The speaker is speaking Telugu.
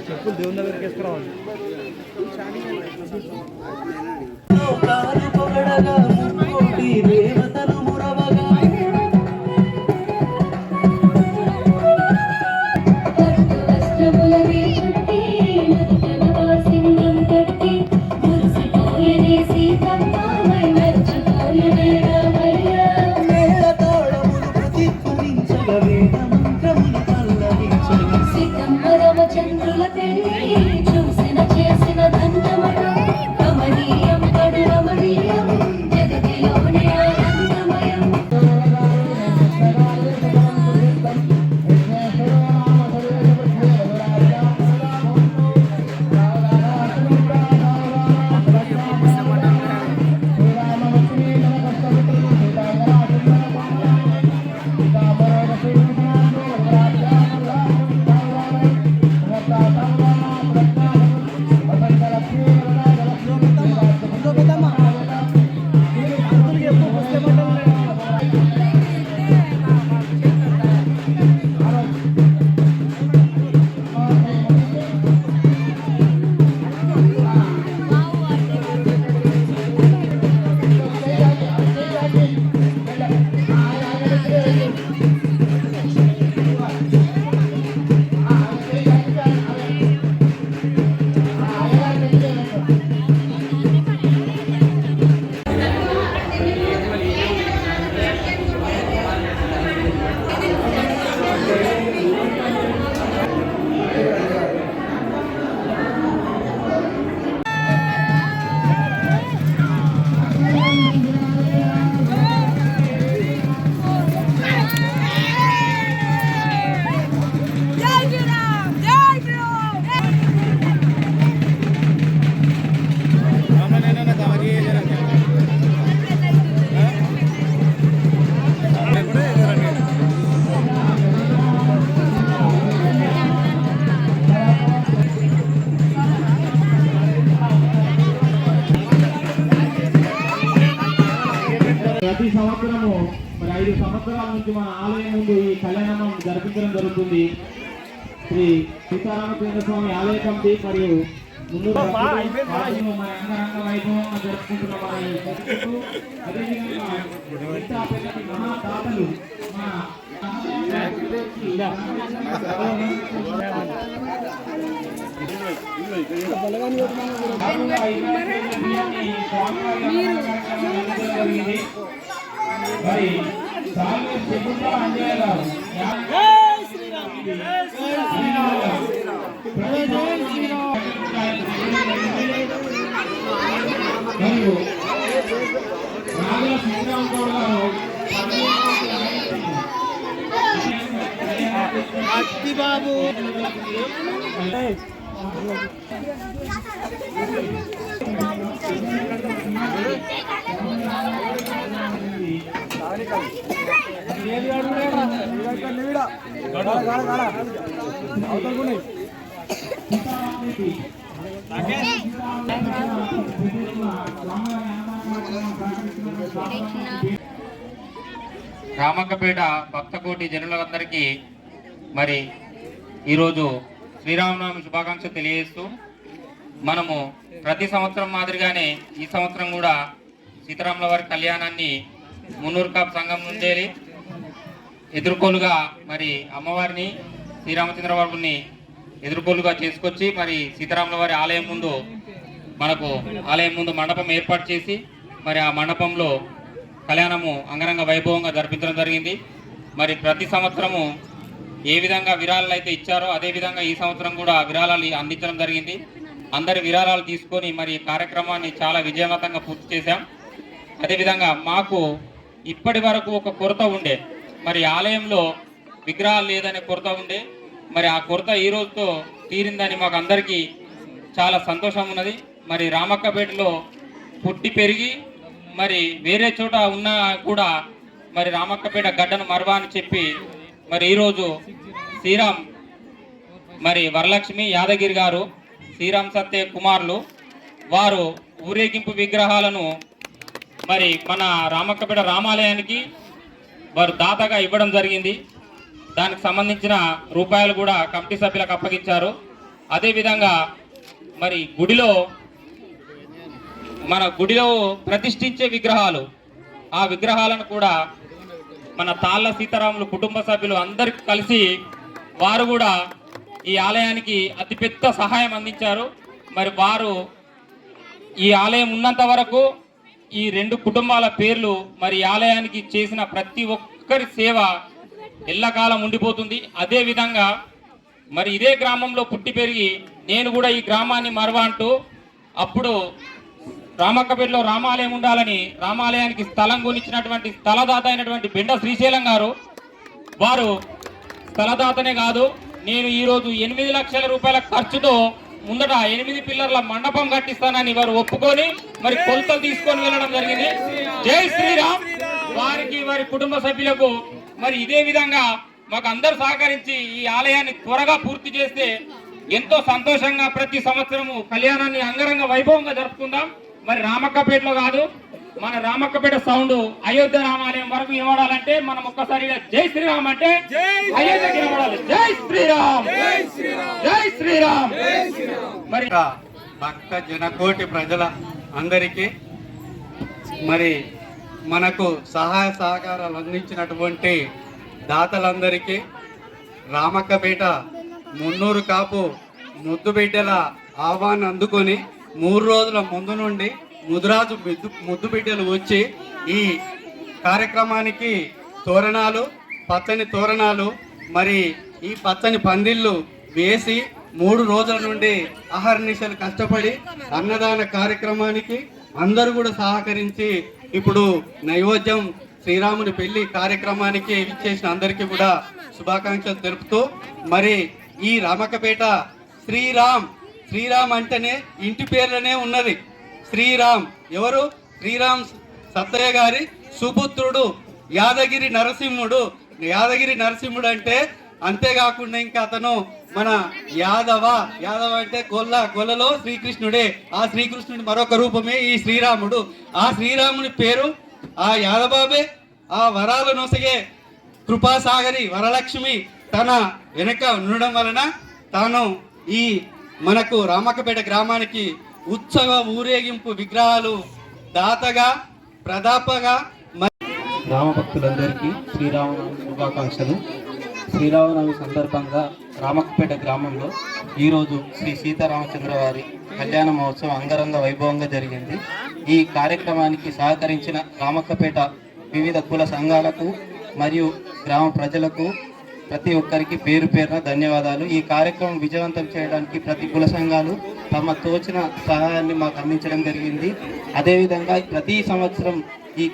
చెప్పులు దేవుని దగ్గరికి వేసుకురావాలి. ప్రతి సంవత్సరము మరి 5 సంవత్సరాల నుంచి మన ఆలయం ముందు ఈ కళ్యాణం జరిపించడం జరుగుతుంది. శ్రీ సీతారామచంద్ర స్వామి ఆలయ కమిటీ మరియు ముందు అంగరంగ వైభవంగా జరుపుకుంటున్న అదేవిధంగా మహాదాతలు మరి బాబు రామక్కపేట భక్తకోటి జనులందరికీ మరి ఈరోజు శ్రీరామనవమి శుభాకాంక్షలు తెలియజేస్తూ మనము ప్రతి సంవత్సరం మాదిరిగానే ఈ సంవత్సరం కూడా సీతారాముల వారి కళ్యాణాన్ని మున్నూరు కాపు సంఘం నుండి ఎదుర్కోలుగా మరి అమ్మవారిని శ్రీరామచంద్రబాబుని ఎదుర్కోలుగా చేసుకొచ్చి మరి సీతారాముల వారి ఆలయం ముందు మండపం ఏర్పాటు చేసి మరి ఆ మండపంలో కళ్యాణము అంగరంగ వైభవంగా జరిపించడం జరిగింది. మరి ప్రతి సంవత్సరము ఏ విధంగా విరాళాలు అయితే ఇచ్చారో అదేవిధంగా ఈ సంవత్సరం కూడా విరాళాలు అందించడం జరిగింది. అందరి విరాళాలు తీసుకొని మరి కార్యక్రమాన్ని చాలా విజయవంతంగా పూర్తి చేశాం. అదేవిధంగా మాకు ఇప్పటి వరకు ఒక కొరత ఉండే, మరి ఆలయంలో విగ్రహాలు లేదనే కొరత ఉండే, మరి ఆ కొరత ఈ రోజుతో తీరిందని మాకు అందరికీ చాలా సంతోషం ఉన్నది. మరి రామక్కపేటలో పుట్టి పెరిగి మరి వేరే చోట ఉన్నా కూడా మరి రామక్కపేట గడ్డను మరవా అని చెప్పి మరి ఈరోజు శ్రీరామ్ మరి వరలక్ష్మి యాదగిరి గారు శ్రీరామ్ సత్య కుమారులు వారు ఊరేగింపు విగ్రహాలను మరి మన రామక్కపేట రామాలయానికి వారు దాతగా ఇవ్వడం జరిగింది. దానికి సంబంధించిన రూపాయలు కూడా కమిటీ సభ్యులకు అప్పగించారు. అదేవిధంగా మరి మన గుడిలో ప్రతిష్ఠించే విగ్రహాలు, ఆ విగ్రహాలను కూడా మన తాళ్ళ సీతారాములు కుటుంబ సభ్యులు అందరికి కలిసి వారు కూడా ఈ ఆలయానికి అతిపెద్ద సహాయం అందించారు. మరి వారు ఈ ఆలయం ఉన్నంత వరకు ఈ రెండు కుటుంబాల పేర్లు మరి ఆలయానికి చేసిన ప్రతి ఒక్కరి సేవ ఎల్లకాలం ఉండిపోతుంది. అదే విధంగా మరి ఇదే గ్రామంలో పుట్టి పెరిగి నేను కూడా ఈ గ్రామాన్ని మరవా అంటూ అప్పుడు రామక్కపేటలో రామాలయం ఉండాలని రామాలయానికి స్థలం కొనిచ్చినటువంటి స్థలదాత అయినటువంటి బెండ శ్రీశైలం గారు వారు స్థలదాతనే కాదు, నేను ఈరోజు 8 లక్షల రూపాయల ఖర్చుతో ముందట 8 పిల్లర్ల మండపం కట్టిస్తానని వారు ఒప్పుకొని మరి కొలతలు తీసుకొని వెళ్ళడం జరిగింది. జై శ్రీరామ్. వారికి వారి కుటుంబ సభ్యులకు మరి ఇదే విధంగా మాకు అందరూ సహకరించి ఈ ఆలయాన్ని త్వరగా పూర్తి చేస్తే ఎంతో సంతోషంగా ప్రతి సంవత్సరము కళ్యాణాన్ని అంగరంగ వైభవంగా జరుపుకుందాం. మరి రామక్కపేటలో కాదు, మన రామక్కపేట సౌండ్ అయోధ్య రామాలయం వరకు ఇవ్వడాలంటే మనం ఒక్కసారిగా జై శ్రీరామ్ అంటే అయోధ్యకి ఇవ్వడాలి. జై శ్రీరామ్, జై శ్రీరామ్. మరి భక్త జనకోటి ప్రజల అందరికీ మరి మనకు సహాయ సహకారాలు అందించినటువంటి దాతలందరికీ రామక్కపేట మున్నూరు కాపు ముద్దుబిడ్డల ఆహ్వానం అందుకొని 3 రోజుల ముందు నుండి ముదురాజు ముద్దుబిడ్డలు వచ్చి ఈ కార్యక్రమానికి తోరణాలు, పచ్చని తోరణాలు మరి ఈ పచ్చని పందిళ్ళు వేసి 3 రోజుల నుండి అహర్నిశలు కష్టపడి అన్నదాన కార్యక్రమానికి అందరూ కూడా సహకరించి ఇప్పుడు నైవేద్యం శ్రీరాముని పెళ్లి కార్యక్రమానికి ఇచ్చేసిన అందరికీ కూడా శుభాకాంక్షలు తెలుపుతూ మరి ఈ రామక్కపేట శ్రీరామ్ అంటేనే ఇంటి పేర్లోనే ఉన్నది. శ్రీరామ్ ఎవరు? శ్రీరామ్ సత్తయ్య గారి సుపుత్రుడు యాదగిరి నరసింహుడు అంటే అంతేకాకుండా ఇంకా అతను మన యాదవ అంటే గొల్లలో శ్రీకృష్ణుడే. ఆ శ్రీకృష్ణుడి మరొక రూపమే ఈ శ్రీరాముడు. ఆ శ్రీరాముని పేరు ఆ యాదబాబే. ఆ వరాలు నొసగే కృపాసాగరి వరలక్ష్మి తన వెనుక ఉండడం వలన తాను ఈ మనకు రామక్కపేట గ్రామానికి ఉత్సవ ఊరేగింపు విగ్రహాలు దాతగా ప్రదాపగా గ్రామ భక్తులందరికీ శ్రీరామనవమి శుభాకాంక్షలు. శ్రీరామనవమి సందర్భంగా రామక్కపేట గ్రామంలో ఈరోజు శ్రీ సీతారామచంద్ర వారి కళ్యాణ మహోత్సవం అంగరంగ వైభవంగా జరిగింది. ఈ కార్యక్రమానికి సహకరించిన రామక్కపేట వివిధ కుల సంఘాలకు మరియు గ్రామ ప్రజలకు ప్రతి ఒక్కరికి పేరు పేరున ధన్యవాదాలు. ఈ కార్యక్రమం విజయవంతం చేయడానికి ప్రతి కుల సంఘాలు తమ తోచిన సహాయాన్ని మాకు అందించడం జరిగింది. అదేవిధంగా ప్రతి సంవత్సరం ఈ